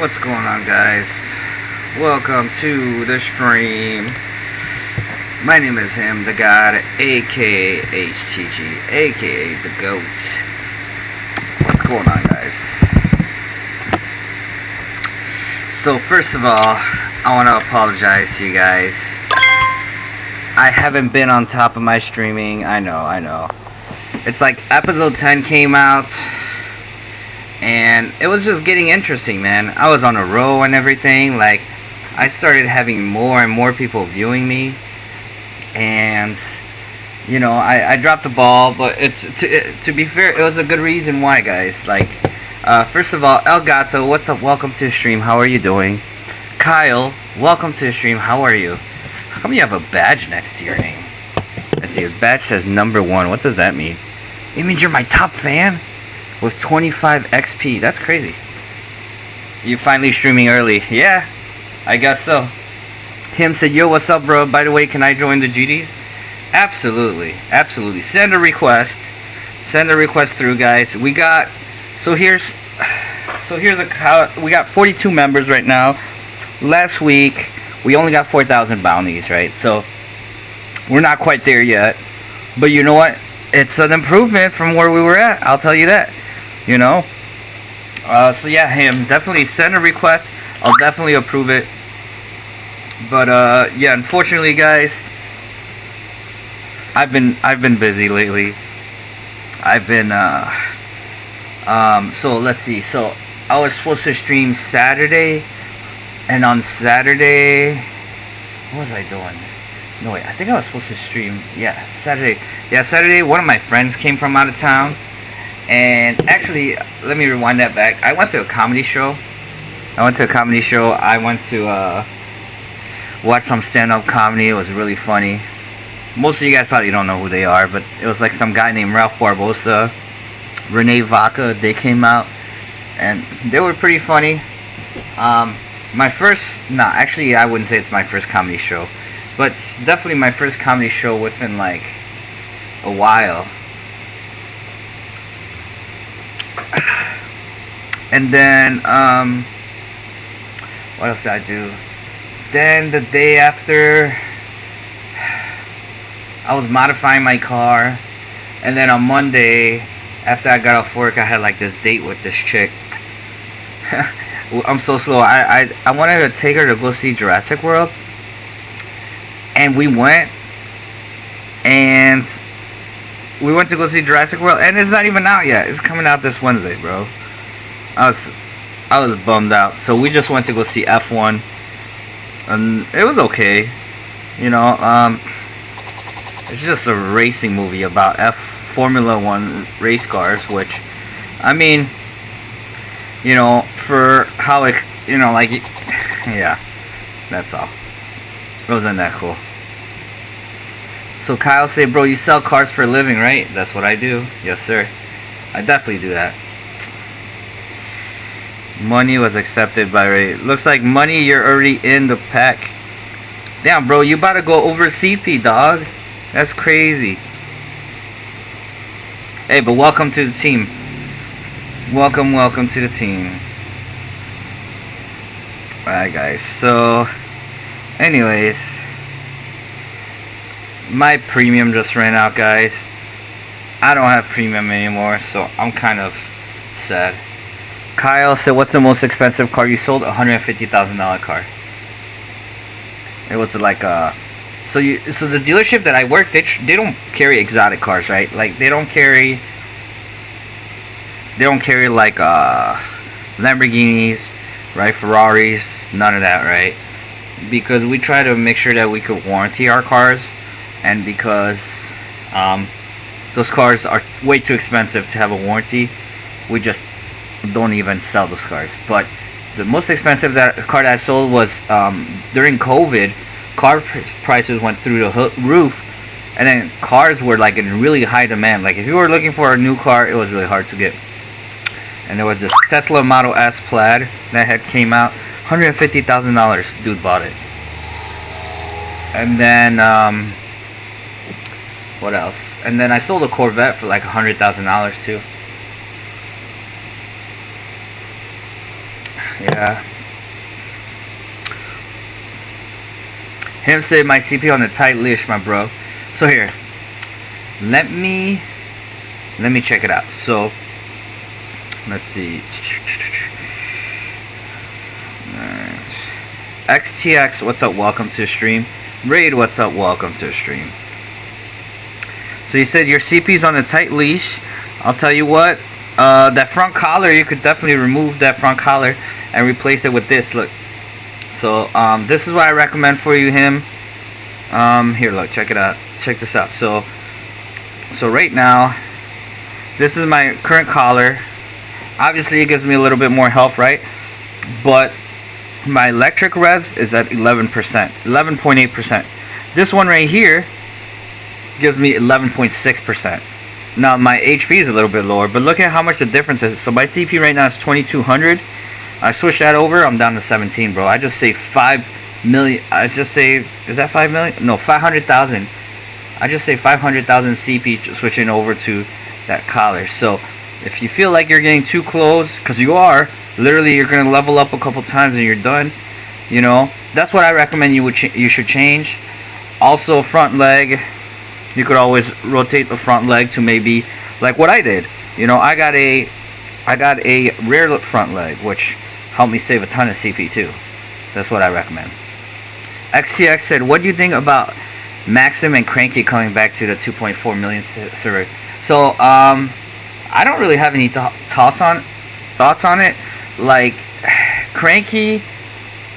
What's going on, guys? Welcome to the stream. My name is him, the God, aka HTG, aka the GOAT. What's going on, guys? So first of all, I want to apologize to you guys. I haven't been on top of my streaming. I know. It's like episode 10 came out, and it was just getting interesting, man. I was on a roll and everything. Like, I started having more and more people viewing me, and you know, I dropped the ball. But to be fair, it was a good reason why, guys. Like, first of all, El Gato, what's up? Welcome to the stream. How are you doing? Kyle, welcome to the stream. How are you? How come you have a badge next to your name? Let's see. Your badge says #1. What does that mean? It means you're my top fan with 25 XP. That's crazy. You finally streaming early. Yeah, I guess so. Him said, yo, what's up, bro? By the way, can I join the GDs? Absolutely. Send a request through, guys. We got we got 42 members right now. Last week we only got 4,000 bounties, right? So we're not quite there yet, but you know what? It's an improvement from where we were at. I'll tell you that. You know. So yeah, him, definitely send a request. I'll definitely approve it. But yeah, unfortunately, guys, I've been busy lately. I've been so let's see. So I was supposed to stream Saturday, and on Saturday, what was I doing? No, wait, I think I was supposed to stream, Saturday. Yeah, Saturday, one of my friends came from out of town. And actually, let me rewind that back. I went to a comedy show. I went to watch some stand-up comedy. It was really funny. Most of you guys probably don't know who they are, but it was like some guy named Ralph Barbosa, Renee Vaca. They came out, and they were pretty funny. I wouldn't say it's my first comedy show, but it's definitely my first comedy show within like a while. And then what else did I do? Then the day after, I was modifying my car, and then on Monday, after I got off work, I had like this date with this chick. I'm so slow. I wanted to take her to go see Jurassic World, and we went to go see Jurassic World, and it's not even out yet. It's coming out this Wednesday, bro. I was bummed out. So we just went to go see F1, and it was okay. You know, it's just a racing movie about Formula 1 race cars, which, I mean, you know, for how it, you know, like, yeah, that's all. It wasn't that cool. So Kyle said, bro, you sell cars for a living, right? That's what I do. Yes, sir. I definitely do that. Money was accepted by Ray. Looks like Money, you're already in the pack. Damn, bro, you about to go over CP, dog. That's crazy. Hey, but welcome to the team. Welcome to the team. Alright, guys. So, anyways, my premium just ran out, guys. I don't have premium anymore, so I'm kind of sad. Kyle said, what's the most expensive car you sold? $150,000 car. It was like so the dealership that I work, they don't carry exotic cars, right? Like they don't carry like Lamborghinis, right? Ferraris, none of that, right? Because we try to make sure that we could warranty our cars, and because those cars are way too expensive to have a warranty, we just don't even sell those cars. But the most expensive car that I sold was during COVID. Car prices went through the roof, and then cars were like in really high demand. Like if you were looking for a new car, it was really hard to get. And there was this Tesla Model S Plaid that had came out, $150,000. Dude bought it. And then what else? And then I sold a Corvette for like $100,000 too. Yeah. Him said my CP on a tight leash, my bro. So here, let me check it out. So let's see. Alright. XTX, what's up? Welcome to the stream. Raid, what's up? Welcome to the stream. So you said your CP's on a tight leash. I'll tell you what. That front collar, you could definitely remove that front collar and replace it with this. Look. So this is what I recommend for you, him. Here, look, check it out. Check this out. So right now, this is my current collar. Obviously, it gives me a little bit more health, right? But my electric res is at 11%, 11.8%. This one right here gives me 11.6%. Now my HP is a little bit lower, but look at how much the difference is. So my CP right now is 2200. I switch that over, I'm down to 17, bro. I just saved 5 million. I just saved, is that 5 million? No, 500,000. I just saved 500,000 CP switching over to that collar. So if you feel like you're getting too close, because you are, literally you're gonna level up a couple times and you're done. You know, that's what I recommend you should change. Also, front leg. You could always rotate the front leg to maybe like what I did. You know, I got a rear front leg, which helped me save a ton of CP too. That's what I recommend. XTX said, what do you think about Maxim and Cranky coming back to the 2.4 million server? So I don't really have any thoughts on it. Like Cranky,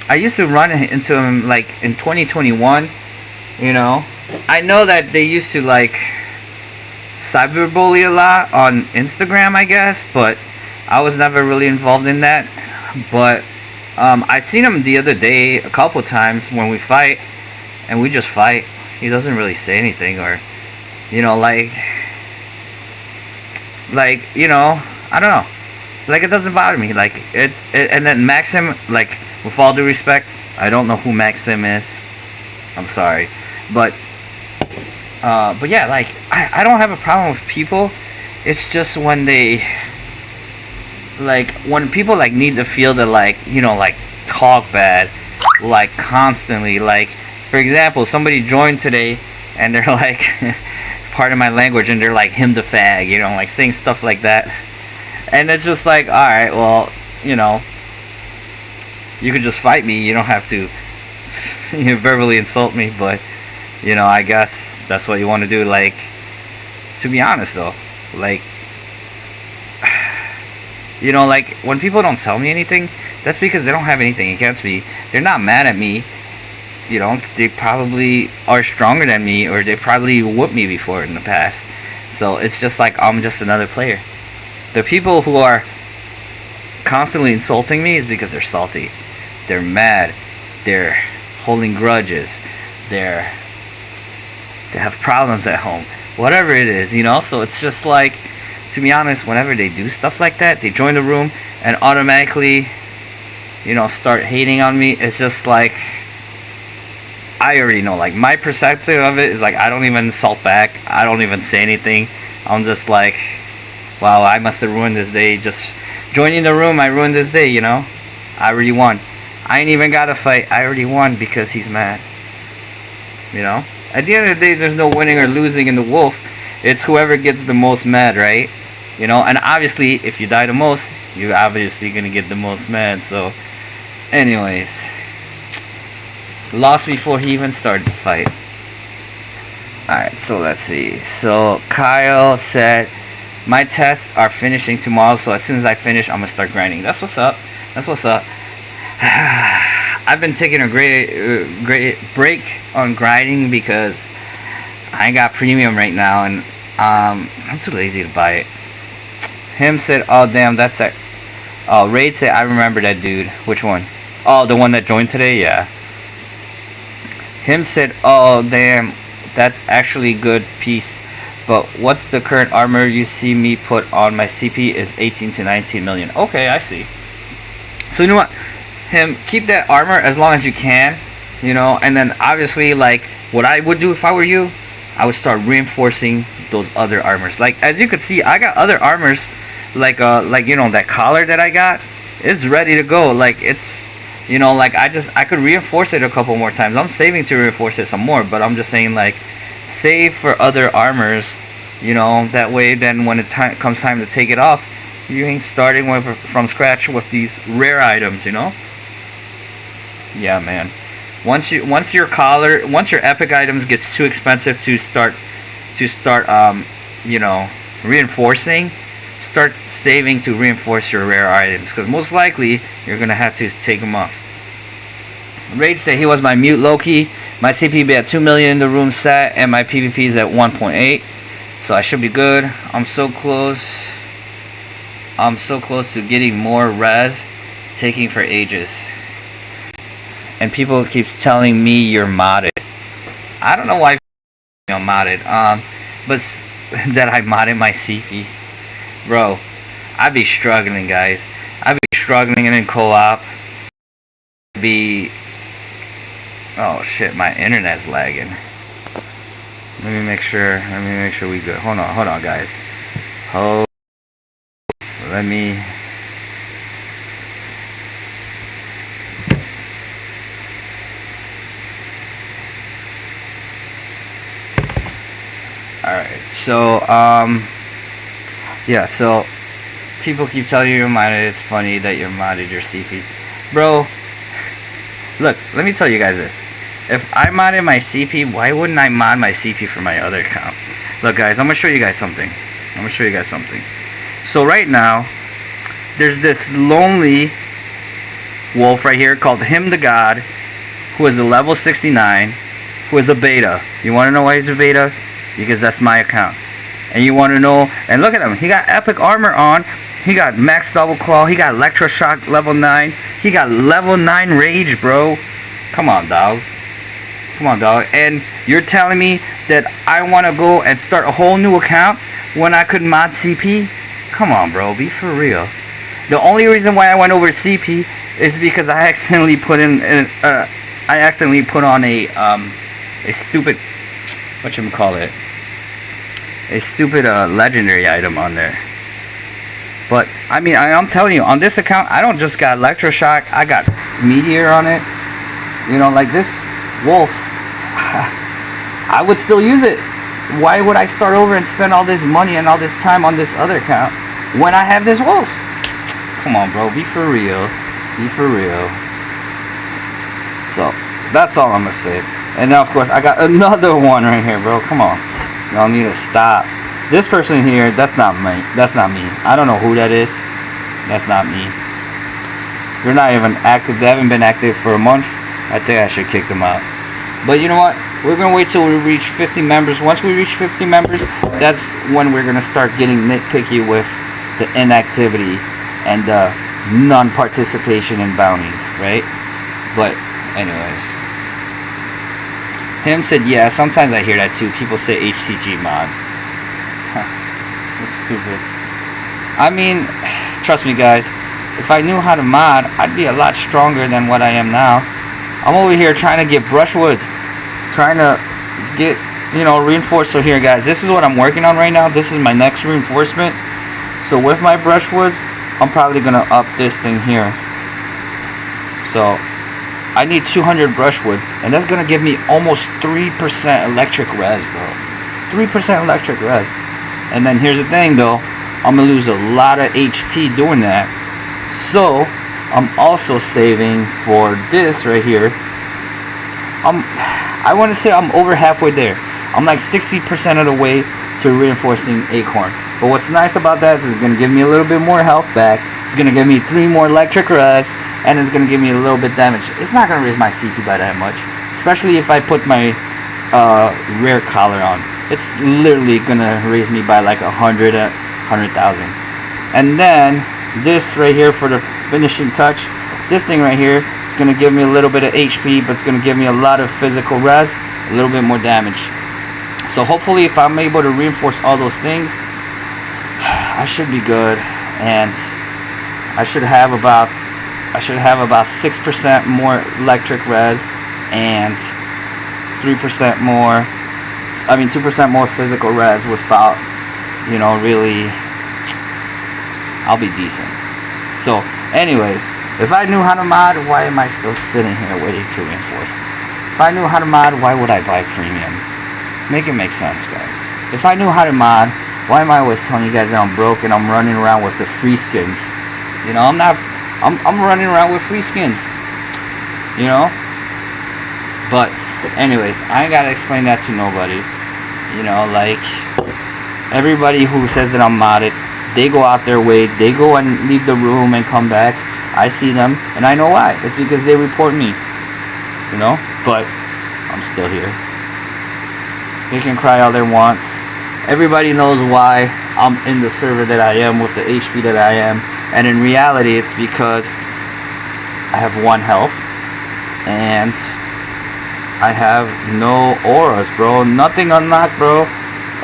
I used to run into him like in 2021. You know, I know that they used to like cyberbully a lot on Instagram, I guess, but I was never really involved in that. But I seen him the other day a couple times when we fight, and we just fight. He doesn't really say anything, or you know, like you know, I don't know. Like, it doesn't bother me. Like and then Maxim, like, with all due respect, I don't know who Maxim is. I'm sorry. But yeah, like I don't have a problem with people. It's just when they when people like need to feel to like, you know, like talk bad like constantly. Like, for example, somebody joined today and they're like pardon my language, and they're like him the fag, you know, like saying stuff like that. And it's just like, alright, well, you know, you could just fight me, you don't have to verbally insult me, but you know, I guess that's what you want to do. Like, to be honest though, like, you know, like when people don't tell me anything, that's because they don't have anything against me. They're not mad at me. You know, they probably are stronger than me, or they probably whooped me before in the past. So it's just like I'm just another player. The people who are constantly insulting me is because they're salty. They're mad. They're holding grudges. They have problems at home, whatever it is, you know. So it's just like, to be honest, whenever they do stuff like that, they join the room and automatically, you know, start hating on me. It's just like, I already know, like, my perspective of it is like, I don't even insult back, I don't even say anything. I'm just like, wow, I must have ruined this day. Just joining the room, I ruined this day, you know. I already won. I ain't even got to fight, I already won because he's mad, you know. At the end of the day, there's no winning or losing in the wolf. It's whoever gets the most mad, right? You know, and obviously, if you die the most, you're obviously going to get the most mad. So, anyways, lost before he even started the fight. Alright, so let's see. So, Kyle said, my tests are finishing tomorrow, so as soon as I finish, I'm going to start grinding. That's what's up. That's what's up. I've been taking a great break on grinding because I ain't got premium right now, and I'm too lazy to buy it. Him said, oh damn, that's that. Oh, Raid said, I remember that dude. Which one? Oh, the one that joined today? Yeah. Him said, oh damn, that's actually good piece. But what's the current armor you see me put on? My CP is 18 to 19 million. Okay, I see. So you know what? Him, keep that armor as long as you can, you know, and then obviously, like, what I would do if I were you, I would start reinforcing those other armors. Like, as you could see, I got other armors, like you know, that collar that I got, it's ready to go. Like it's, like I could reinforce it a couple more times. I'm saving to reinforce it some more, but I'm just saying like save for other armors. That way then when it comes time to take it off, you ain't starting from scratch with these rare items. Yeah, man. Once your epic items gets too expensive to start reinforcing, start saving to reinforce your rare items, because most likely you're gonna have to take them off. Raid say he was my mute Loki. My CP be at 2 million in the room set, and my PvP is at 1.8, so I should be good. I'm so close to getting more res, taking for ages. And people keeps telling me you're modded. I don't know why I'm modded. But that I modded my CP. Bro, I be struggling, guys. I be struggling in co-op. Oh shit, my internet's lagging. Let me make sure we good. Hold on, guys. Let me. Alright, so, yeah, so, people keep telling you you're modded. It's funny that you're modded your CP. Bro, look, let me tell you guys this. If I modded my CP, why wouldn't I mod my CP for my other accounts? Look, guys, I'm gonna show you guys something. So, right now, there's this lonely wolf right here called Him the God, who is a level 69, who is a beta. You wanna know why he's a beta? Because that's my account. And you want to know, and look at him, he got epic armor on, he got max double claw, he got electroshock level 9, he got level 9 rage, bro. Come on, dog. And you're telling me that I want to go and start a whole new account when I could mod CP? Come on, bro, be for real. The only reason why I went over CP is because I accidentally put on a stupid, a stupid legendary item on there. But I mean, I'm telling you, on this account I don't just got electroshock, I got meteor on it. Like this wolf, I would still use it. Why would I start over and spend all this money and all this time on this other account when I have this wolf? Come on, bro, be for real. So that's all I'm gonna say. And now, of course, I got another one right here, bro. Come on. Y'all need to stop. This person here, that's not me. I don't know who that is. That's not me. They're not even active. They haven't been active for a month. I think I should kick them out. But you know what? We're going to wait till we reach 50 members. Once we reach 50 members, that's when we're going to start getting nitpicky with the inactivity and the non-participation in bounties, right? But anyways. Him said, yeah, sometimes I hear that too. People say HCG mod. That's stupid. I mean, trust me, guys. If I knew how to mod, I'd be a lot stronger than what I am now. I'm over here trying to get brushwoods. Trying to get, reinforced. So here, guys, this is what I'm working on right now. This is my next reinforcement. So with my brushwoods, I'm probably going to up this thing here. So I need 200 brushwoods, and that's gonna give me almost 3% electric res, bro. 3% electric res. And then here's the thing, though, I'm gonna lose a lot of HP doing that. So I'm also saving for this right here. I want to say I'm over halfway there. I'm like 60% of the way to reinforcing Acorn. But what's nice about that is it's gonna give me a little bit more health back. It's gonna give me 3 more electric res. And it's going to give me a little bit damage. It's not going to raise my CP by that much. Especially if I put my rare collar on. It's literally going to raise me by like 100,000. And then this right here for the finishing touch. This thing right here is going to give me a little bit of HP. But it's going to give me a lot of physical res. A little bit more damage. So hopefully if I'm able to reinforce all those things, I should be good. And I should have about 6% more electric res and 2% more physical res without, really, I'll be decent. So, anyways, if I knew how to mod, why am I still sitting here waiting to reinforce? If I knew how to mod, why would I buy premium? Make it make sense, guys. If I knew how to mod, why am I always telling you guys that I'm broke and I'm running around with the free skins? You know, I'm running around with free skins. You know? But, anyways, I ain't gotta explain that to nobody. You know, like, everybody who says that I'm modded, they go out their way, they go and leave the room and come back. I see them, and I know why. It's because they report me. You know? But, I'm still here. They can cry all they want. Everybody knows why I'm in the server that I am with the HP that I am. And in reality, it's because I have 1 health. And I have no auras, bro. Nothing unlocked, bro.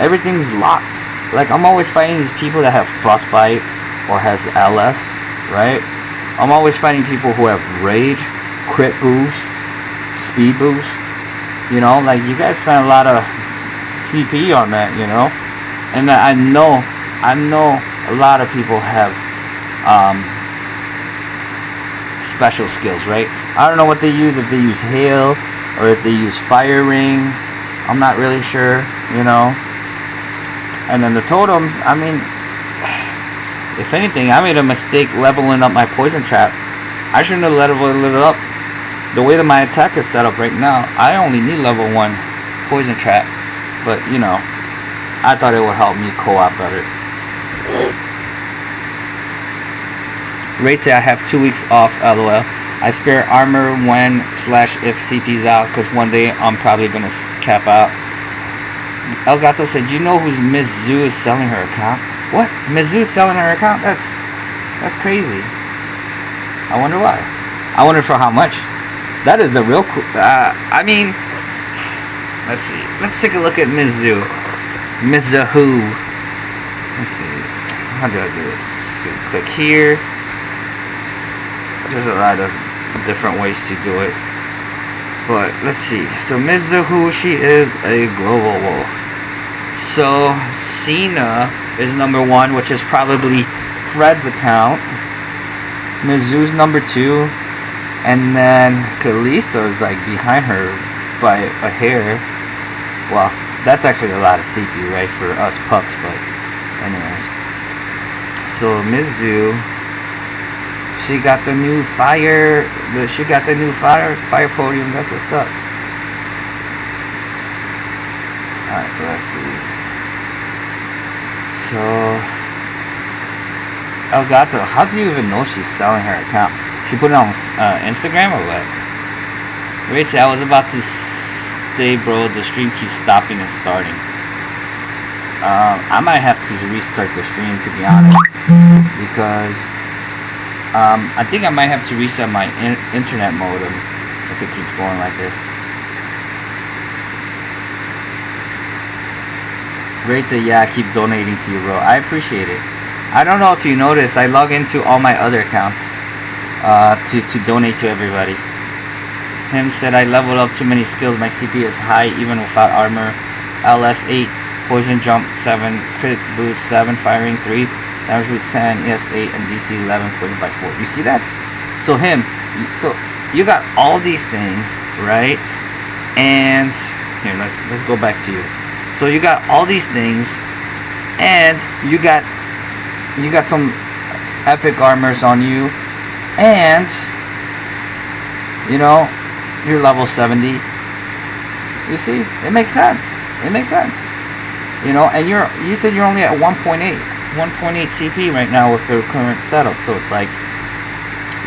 Everything's locked. Like, I'm always fighting these people that have frostbite or has LS, right? I'm always fighting people who have rage, crit boost, speed boost. You know, like, you guys spend a lot of CP on that, you know. And I know a lot of people have special skills, right? I don't know what they use, if they use hail or if they use fire ring. I'm not really sure, you know. And then the totems, I mean, if anything, I made a mistake leveling up my poison trap. I shouldn't have leveled it up. The way that my attack is set up right now, I only need level 1 poison trap. But, you know, I thought it would help me co-op better. Rates say I have 2 weeks off, LOL. I spare armor when/if CP's out, because one day I'm probably going to cap out. Elgato said, you know who's Miss Zoo is selling her account? What? Miss Zoo is selling her account? That's crazy. I wonder why. I wonder for how much. That is the real cool. I mean, let's see. Let's take a look at Miss Zoo. Miss Who. Let's see. How do I do this? So click here. There's a lot of different ways to do it. But let's see. So Ms. Who, she is a global wolf. So Cena is number 1, which is probably Fred's account. Mizzou's number 2. And then Kalisa is like behind her by a hair. Well, that's actually a lot of CP, right, for us pups, but anyways. So Mizzou, she got the new fire. She got the new fire podium. That's what's up. Alright, so let's see. So Elgato, how do you even know she's selling her account? She put it on Instagram or what? Wait, I was about to say, bro, the stream keeps stopping and starting. I might have to restart the stream, to be honest, because I think I might have to reset my internet modem if it keeps going like this. Great to, yeah, keep donating to you, bro. I appreciate it. I don't know if you noticed, I log into all my other accounts to donate to everybody. Him said I leveled up too many skills. My CP is high even without armor. LS 8, poison jump 7, crit boost 7, firing 3, damage boost 10, ES 8, and DC 11, poison by 4. You see that? So so you got all these things, right? And here, let's go back to you. So you got all these things, and you got some epic armors on you, and you know, you're level 70. You see, it makes sense. It makes sense. You know, and you said you're only at 1.8 CP right now with the current setup. So it's like,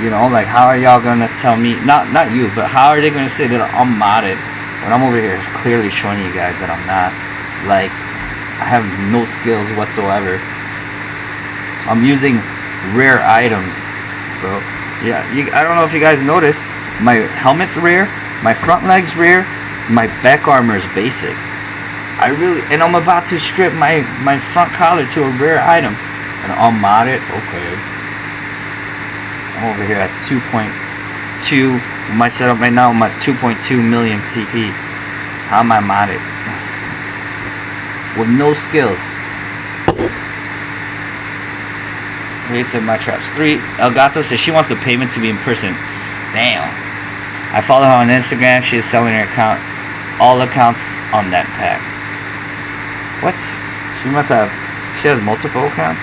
you know, like, how are y'all gonna tell me? Not you, but how are they gonna say that I'm modded when I'm over here clearly showing you guys that I'm not? Like, I have no skills whatsoever. I'm using rare items, bro. Yeah, I don't know if you guys noticed, my helmet's rare, my front leg's rare, my back armor is basic. And I'm about to strip my front collar to a rare item, and I'm modded. Okay, I'm over here at 2.2. My setup right now, I'm at 2.2 million CP. How am I modded? With no skills. Rates in my traps. 3. Elgato says she wants the payment to be in person. Damn. I follow her on Instagram. She is selling her account. All accounts on that pack. What? She must have. She has multiple accounts.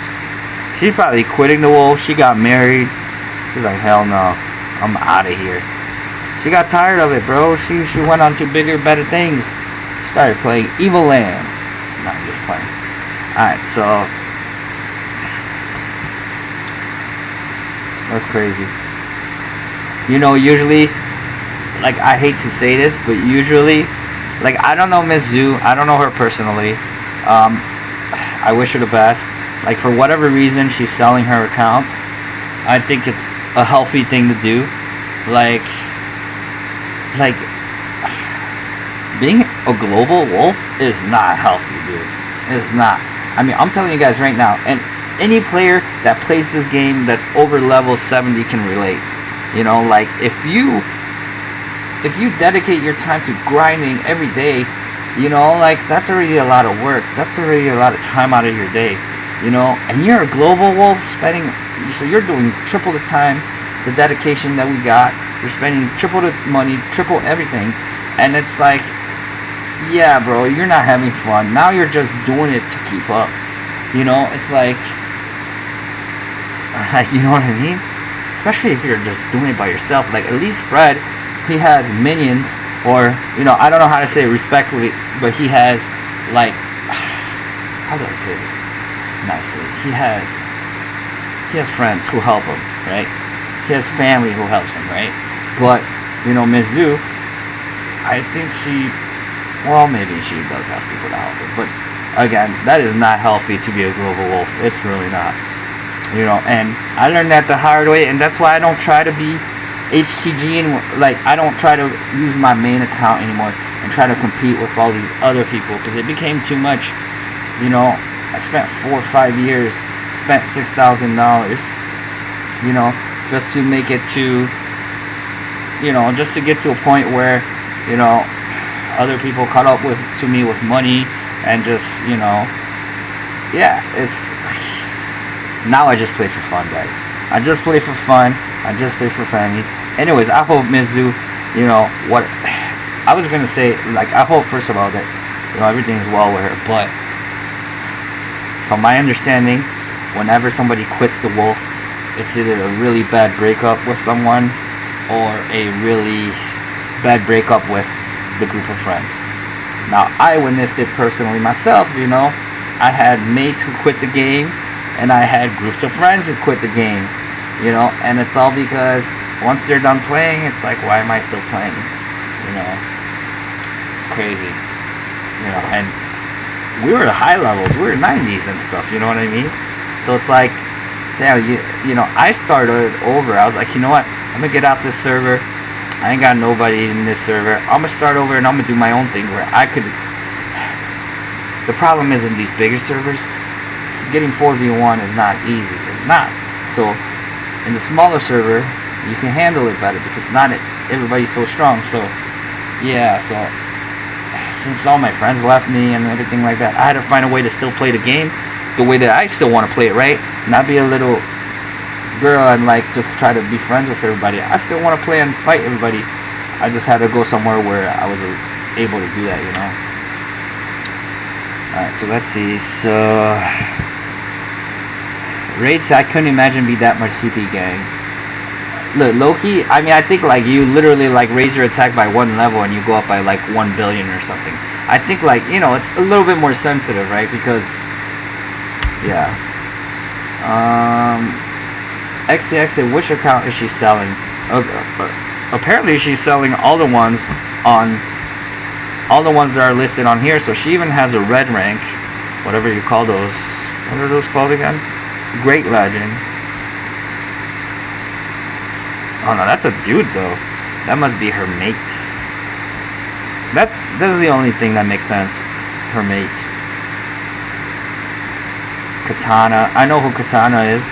She's probably quitting the wolf. She got married. She's like, hell no. I'm out of here. She got tired of it, bro. She went on to bigger, better things. She started playing Evil Lands. No, I'm just playing. Alright, so that's crazy. You know, usually, like, I hate to say this, but usually, like, I don't know Miss Zoo. I don't know her personally. I wish her the best. Like, for whatever reason, she's selling her accounts. I think it's a healthy thing to do. Like being a global wolf is not healthy, dude. It's not. I mean, I'm telling you guys right now, and any player that plays this game that's over level 70 can relate. You know, like, if you dedicate your time to grinding every day, you know, like, that's already a lot of work. That's already a lot of time out of your day, you know. And you're a global wolf so you're doing triple the time, the dedication that we got. You're spending triple the money, triple everything, and it's like, yeah, bro, you're not having fun. Now you're just doing it to keep up. You know, it's like, you know what I mean? Especially if you're just doing it by yourself. Like, at least Fred, he has minions, or, you know, I don't know how to say it respectfully, but he has, like, how do I say it nicely? He has friends who help him, right? He has family who helps him, right? But, you know, Mizu, I think maybe she does have people to help her, but again, that is not healthy to be a global wolf. It's really not. You know, and I learned that the hard way, and that's why I don't try to be HTG, and, like, I don't try to use my main account anymore and try to compete with all these other people, because it became too much. You know, I spent 4 or 5 years, spent $6,000, you know, just to make it to, you know, just to get to a point where, you know, other people caught up to me with money, and just, you know, yeah, now I just play for fun, guys. I just play for fun. I just play for family. Anyways, I hope Mizu, you know, what I was gonna say, like, I hope first of all that, you know, everything's well with her. But from my understanding, whenever somebody quits the wolf, it's either a really bad breakup with someone or a really bad breakup with the group of friends. Now, I witnessed it personally myself. You know, I had mates who quit the game, and I had groups of friends who quit the game, you know, and it's all because once they're done playing, it's like, why am I still playing? You know, it's crazy, you know. And we were at high levels, we were 90s and stuff, you know what I mean? So it's like, yeah, you know, I started over. I was like, you know what, I'm gonna get out this server. I ain't got nobody in this server. I'm gonna start over, and I'm gonna do my own thing where I could. The problem is, in these bigger servers, getting 4v1 is not easy. It's not. So in the smaller server, you can handle it better because not everybody's so strong. So yeah, so since all my friends left me and everything like that, I had to find a way to still play the game the way that I still want to play it, right? Not be a little girl and, like, just try to be friends with everybody. I still want to play and fight everybody. I just had to go somewhere where I was able to do that, you know. Alright, so let's see. So rates, I couldn't imagine be that much CP gang. Look, Loki, I mean, I think, like, you literally, like, raise your attack by 1 level and you go up by, like, 1 billion or something. I think, like, you know, it's a little bit more sensitive, right? Because, yeah. XTX said, which account is she selling? Apparently she's selling all the ones that are listed on here. So she even has a red rank, whatever you call those. What are those called again? Great Legend. Oh no, that's a dude though. That must be her mate. That is the only thing that makes sense. Her mate. Katana. I know who Katana is.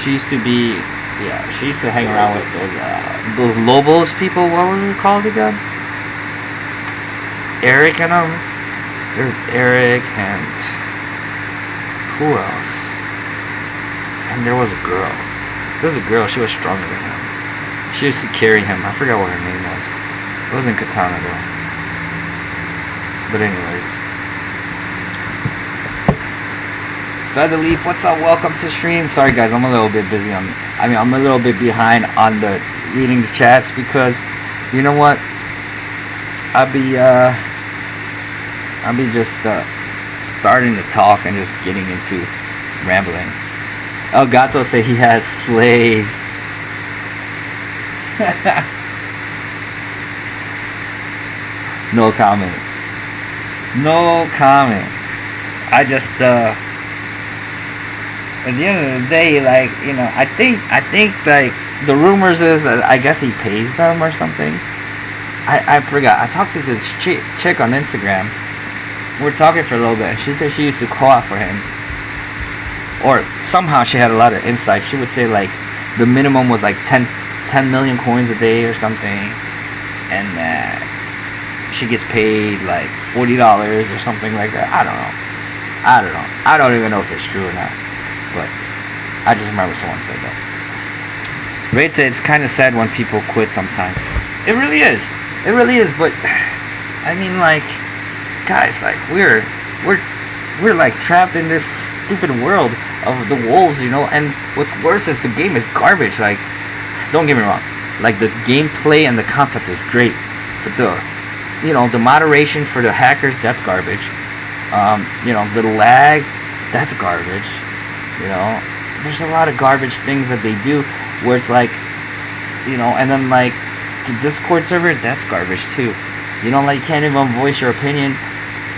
She used to be, yeah, she used to hang around with those Lobos people. What was it called again? Eric and them. There's Eric and who else? and there was a girl. There was a girl. She was stronger than him. She used to carry him. I forgot what her name was. It wasn't Katana though. But anyways, Featherleaf, what's up? Welcome to stream. Sorry guys, I'm a little bit busy I'm a little bit behind on the reading the chats because you know what? I'll be just starting to talk and just getting into rambling. Oh, Gato say he has slaves. No comment. No comment. I just at the end of the day, like, you know, I think like the rumors is that I guess he pays them or something. I forgot. I talked to this chick on Instagram. We're talking for a little bit, and she said she used to call out for him, or somehow she had a lot of insight. She would say like the minimum was like 10 million coins a day or something, and she gets paid like $40 or something like that. I don't know. I don't even know if it's true or not, but I just remember someone said that. Raid said it's kind of sad when people quit sometimes. It really is. It really is. But I mean, like, guys, like we're like trapped in this stupid world of the wolves, you know. And what's worse is the game is garbage. Like, don't get me wrong. Like, the gameplay and the concept is great, but the moderation for the hackers, that's garbage. The lag, that's garbage. You know, there's a lot of garbage things that they do where it's like, you know, and then like the Discord server, that's garbage too. You know, like, you can't even voice your opinion.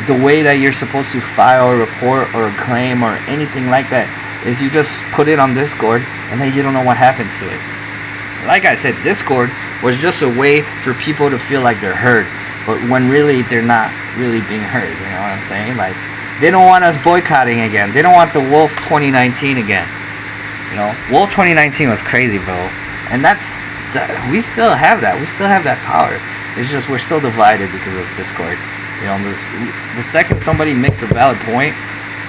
The way that you're supposed to file a report or a claim or anything like that is you just put it on Discord and then you don't know what happens to it. Like I said, Discord was just a way for people to feel like they're heard, but when really they're not really being heard. You know what I'm saying? Like, they don't want us boycotting again. They don't want the Wolf 2019 again. You know, Wolf 2019 was crazy, bro. And we still have that. We still have that power. It's just we're still divided because of Discord. You know, the second somebody makes a valid point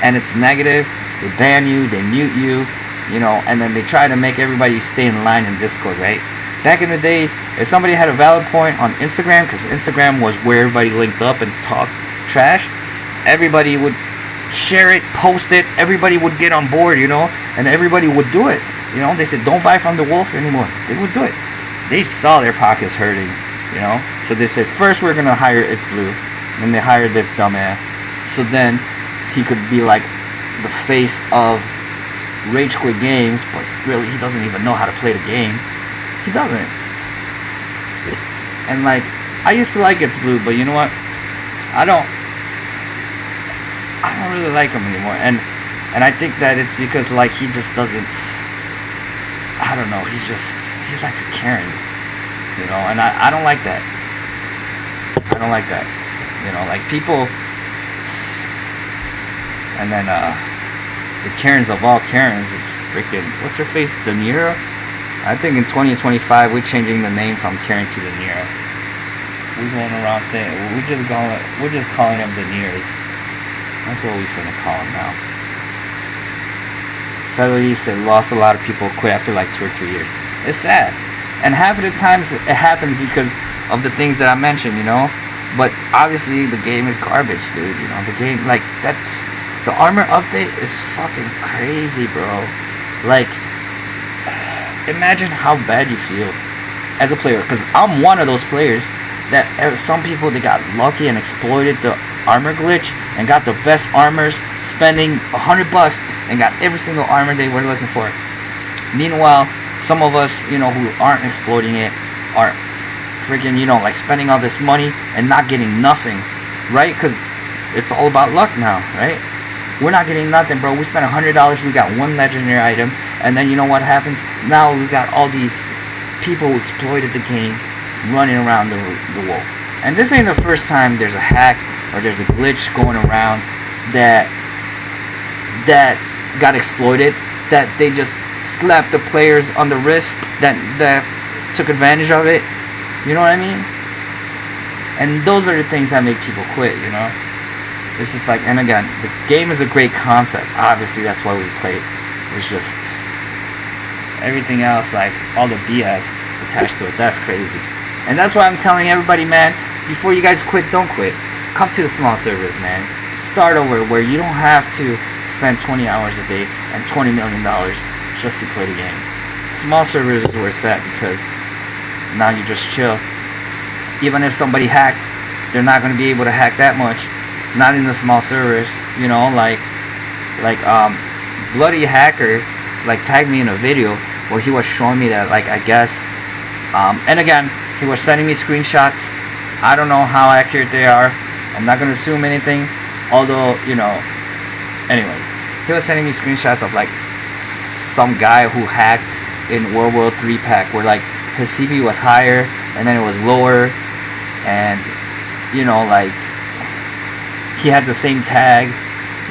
and it's negative, they ban you, they mute you, you know, and then they try to make everybody stay in line in Discord, right? Back in the days, if somebody had a valid point on Instagram, because Instagram was where everybody linked up and talked trash, everybody would share it, post it, everybody would get on board, you know, and everybody would do it. You know, they said don't buy from the wolf anymore. They would do it. They saw their pockets hurting, you know, so they said first we're gonna hire It's Blue, and they hired this dumbass, so then he could be like the face of Rage Quit Games, but really he doesn't even know how to play the game. He doesn't. And like, I used to like It's Blue, but you know what? I don't really like him anymore. And I think that it's because like he just doesn't, I don't know, he's like a Karen, you know, and I don't like that. I don't like that. You know, like people, and then the Karens of all Karens is freaking, what's her face, De Niro? I think in 2025 we're changing the name from Karen to De Niro. We're going around saying we're just calling them De Niros. That's what we're gonna call them now. Featherleaf said lost a lot of people, quit after like 2 or 3 years. It's sad, and half of the times it happens because of the things that I mentioned, you know. But obviously the game is garbage, dude. You know, the game, like, that's the armor update is fucking crazy, bro. Like, imagine how bad you feel as a player, because I'm one of those players that some people, they got lucky and exploited the armor glitch and got the best armors, spending $100 and got every single armor they were looking for. Meanwhile, some of us, you know, who aren't exploiting it are freaking, you know, like spending all this money and not getting nothing, right? Because it's all about luck now, right? We're not getting nothing, bro. We spent $100, we got one legendary item, and then you know what happens? Now we got all these people who exploited the game running around the wolf. And this ain't the first time there's a hack or there's a glitch going around that got exploited, that they just slapped the players on the wrist that took advantage of it. You know what I mean? And those are the things that make people quit, you know? It's just like, and again, the game is a great concept. Obviously, that's why we play it. It's just, everything else, like all the BS attached to it. That's crazy. And that's why I'm telling everybody, man, before you guys quit, don't quit. Come to the small servers, man. Start over where you don't have to spend 20 hours a day and $20 million just to play the game. Small servers is where it's at, because now you just chill. Even if somebody hacked, they're not going to be able to hack that much. Not in the small servers, you know, like Bloody Hacker, like, tagged me in a video where he was showing me that, like, I guess, and again, he was sending me screenshots. I don't know how accurate they are. I'm not going to assume anything, although, you know, anyways, he was sending me screenshots of, like, some guy who hacked in World War III pack, where, like, his CV was higher and then it was lower, and, you know, like, he had the same tag,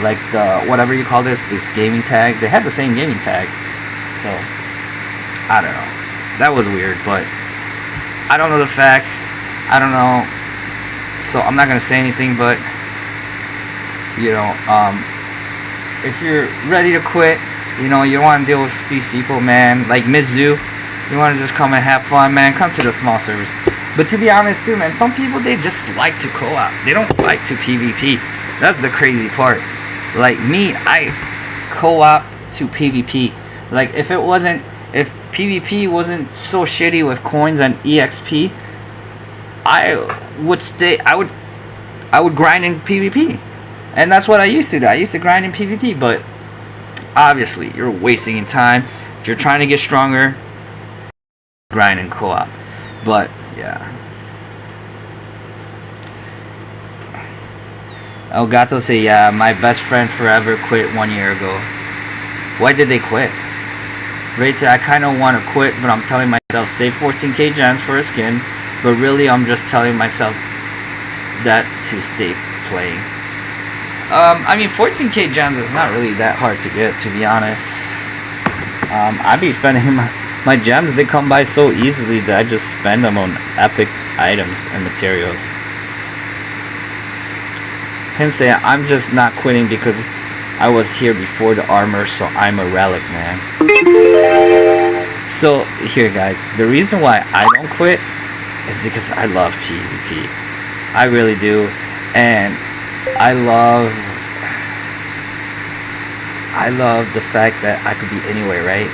like the whatever you call this gaming tag. They had the same gaming tag. So I don't know. That was weird, but I don't know the facts. I don't know. So I'm not gonna say anything, but you know, if you're ready to quit, you know, you don't want to deal with these people, man. Like Mizzou, you want to just come and have fun, man. Come to the small servers. But to be honest, too, man, some people, they just like to co-op. They don't like to PvP. That's the crazy part. Like me, I co-op to PvP. Like if PvP wasn't so shitty with coins and EXP, I would grind in PvP. And that's what I used to do. I used to grind in PvP, but obviously you're wasting your time. If you're trying to get stronger, grind and co-op. But yeah. Elgato say, yeah, my best friend forever quit 1 year ago. Why did they quit? Raid said, I kind of want to quit, but I'm telling myself, save 14k gems for a skin. But really, I'm just telling myself that to stay playing. I mean, 14k gems is not really that hard to get, to be honest. I be spending my gems, they come by so easily that I just spend them on epic items and materials. Him say, I'm just not quitting because I was here before the armor, so I'm a relic, man. So, here guys, the reason why I don't quit is because I love PvP. I really do. And I love the fact that I could be anywhere, right?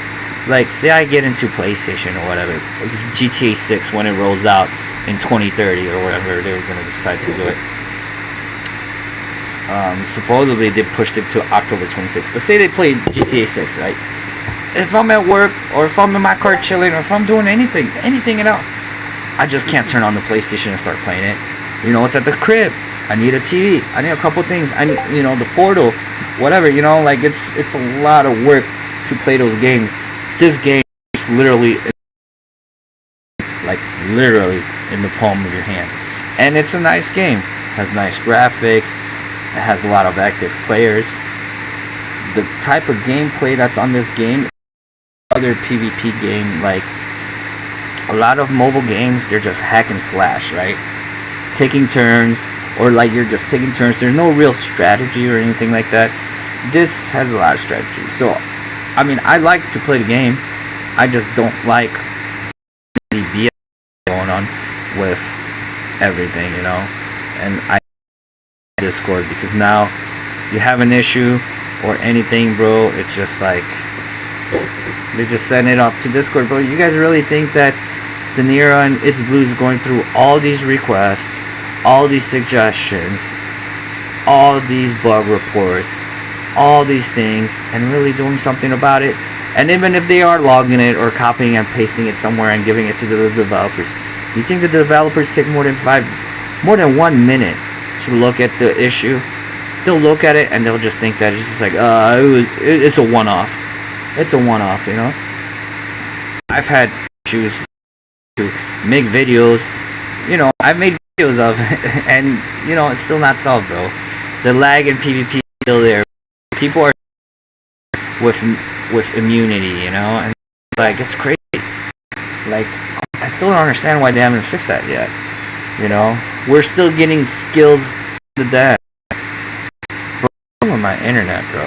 Like, say I get into PlayStation or whatever, GTA 6 when it rolls out in 2030 or whatever, they were going to decide to do it. Supposedly they pushed it to October 26th, but say they play GTA 6, right? If I'm at work, or if I'm in my car chilling, or if I'm doing anything at all, I just can't turn on the PlayStation and start playing it. You know, it's at the crib. I need a TV. I need a couple things. I need, you know, the Portal, whatever. You know, like it's a lot of work to play those games. This game is literally in the palm of your hands, and it's a nice game. It has nice graphics. It has a lot of active players. The type of gameplay that's on this game, other PvP game, like a lot of mobile games, they're just hack and slash, right? Taking turns, or like you're just taking turns. There's no real strategy or anything like that. This has a lot of strategy. So, I mean, I like to play the game. I just don't like the BS going on with everything, you know. And I Discord, because now you have an issue or anything, bro, it's just like they just send it up to Discord. Bro, you guys really think that the Nira and Ill-Boyz is going through all these requests, all these suggestions, all these bug reports, all these things, and really doing something about it? And even if they are logging it or copying and pasting it somewhere and giving it to the developers, you think the developers take more than 1 minute to look at the issue? They'll look at it and they'll just think that it's just like, it's a one-off. It's a one-off, you know? I've had issues to make videos, you know, I've made videos of and, you know, it's still not solved, bro. The lag in PvP is still there. People are with immunity, you know? And it's like, it's crazy. Like, I still don't understand why they haven't fixed that yet. You know, we're still getting skills to that. Bro, with my internet, bro.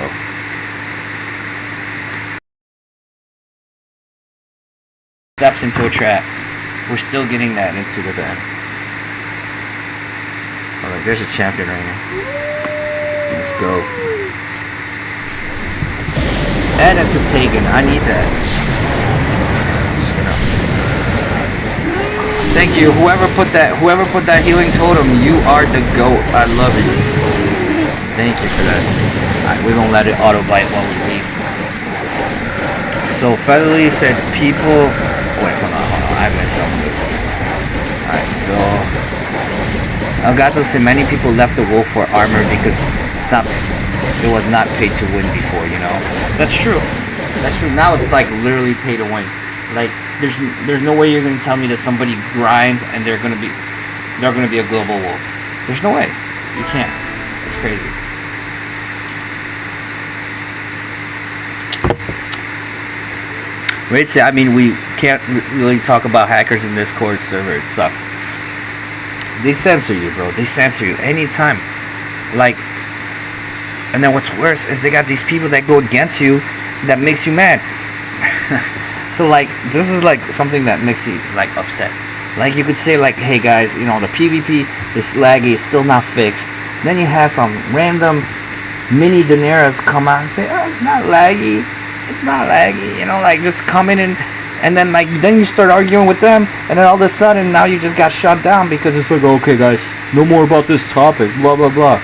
steps into a trap. We're still getting that into the bed. Alright, there's a champion right here. Let's go. And it's a Tegan. I need that. Thank you. Whoever put that healing totem, you are the GOAT. I love you. Thank you for that. Alright, we're gonna let it auto bite while we leave. So Featherly said people. Wait, hold on. I messed up. Alright, so Elgato said many people left the wolf for armor because it was not paid to win before, you know. That's true. That's true. Now it's like literally pay to win. Like there's no way you're gonna tell me that somebody grinds and they're gonna be a global wolf. There's no way. You can't. It's crazy. Right, I mean, we can't really talk about hackers in this Discord server. It sucks. They censor you, bro. They censor you anytime. Like, and then what's worse is they got these people that go against you that makes you mad. So, like, this is, like, something that makes you, like, upset. Like, you could say, like, hey, guys, you know, the PvP is laggy. It's still not fixed. Then you have some random mini Daenerys come out and say, oh, it's not laggy. It's not laggy, you know, like just come in and then like then you start arguing with them and then all of a sudden now you just got shut down because it's like, okay guys, no more about this topic, blah blah blah.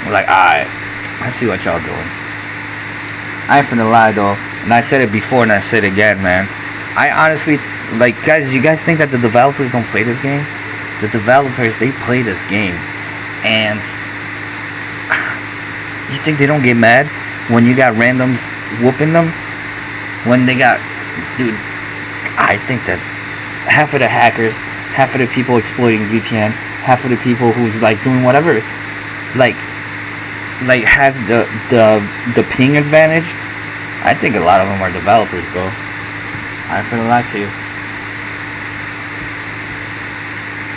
We're like, alright, I see what y'all doing. I ain't finna lie though, and I said it before and I said it again, man. I honestly, like, guys, you guys think that the developers don't play this game? The developers, they play this game, and you think they don't get mad when you got randoms whooping them? When they got, dude, I think that half of the hackers, half of the people exploiting VPN, half of the people who's like doing whatever, like has the ping advantage. I think a lot of them are developers, bro. I ain't finna lie to you.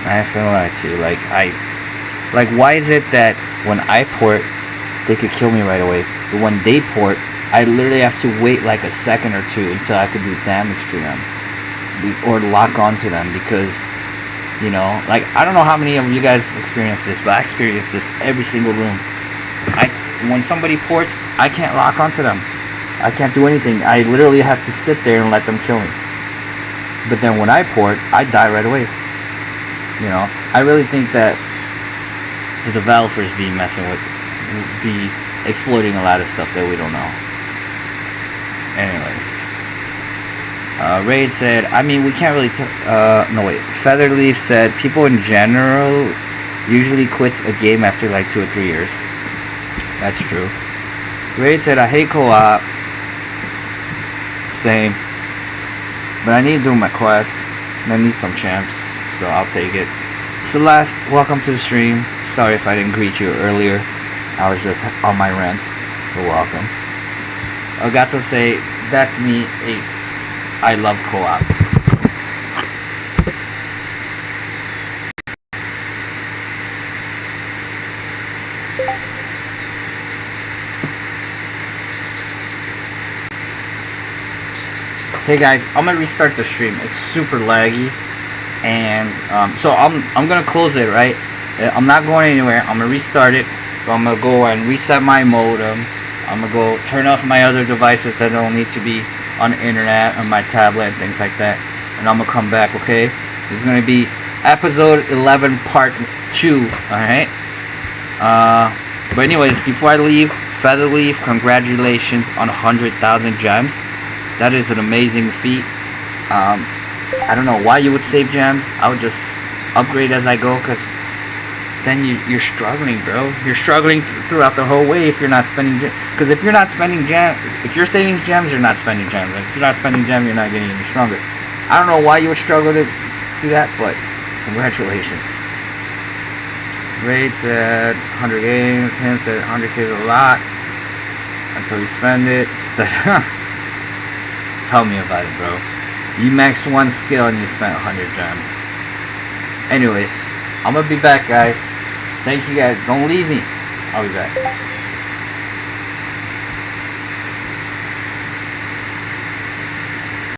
I ain't finna lie to you. Like why is it that when I port, they could kill me right away, but when they port, I literally have to wait like a second or two until I could do damage to them or lock onto them? Because, you know, like, I don't know how many of you guys experience this, but I experience this every single room. When somebody ports, I can't lock onto them. I can't do anything. I literally have to sit there and let them kill me. But then when I port, I die right away. You know, I really think that the developers be exploiting a lot of stuff that we don't know. Anyways, Raid said, I mean, we can't really no wait, Featherleaf said, people in general usually quits a game after like 2 or 3 years. That's true. Raid said, I hate co-op. Same. But I need to do my quest, and I need some champs, so I'll take it. Celeste, welcome to the stream. Sorry if I didn't greet you earlier. I was just on my rant. You're welcome. I got to say, that's me. I love co-op. Hey guys, I'm gonna restart the stream. It's super laggy, and so I'm gonna close it, right? I'm not going anywhere. I'm gonna restart it. So I'm gonna go and reset my modem. I'm gonna go turn off my other devices that don't need to be on the internet, on my tablet, and things like that. And I'm gonna come back, okay? This is gonna be episode 11, part 2. All right. But anyways, before I leave, Featherleaf, congratulations on 100,000 gems. That is an amazing feat. I don't know why you would save gems. I would just upgrade as I go, because then you're struggling, bro. You're struggling throughout the whole way if you're not spending gems. Because if you're not spending gems, if you're saving gems, you're not spending gems. If you're not spending gems, you're not getting any stronger. I don't know why you would struggle to do that, but congratulations. Raid said 100 games. Him said 100k is a lot until you spend it. Tell me about it, bro. You max one skill and you spent 100 gems. Anyways, I'm gonna be back, guys. Thank you guys. Don't leave me. I'll be back.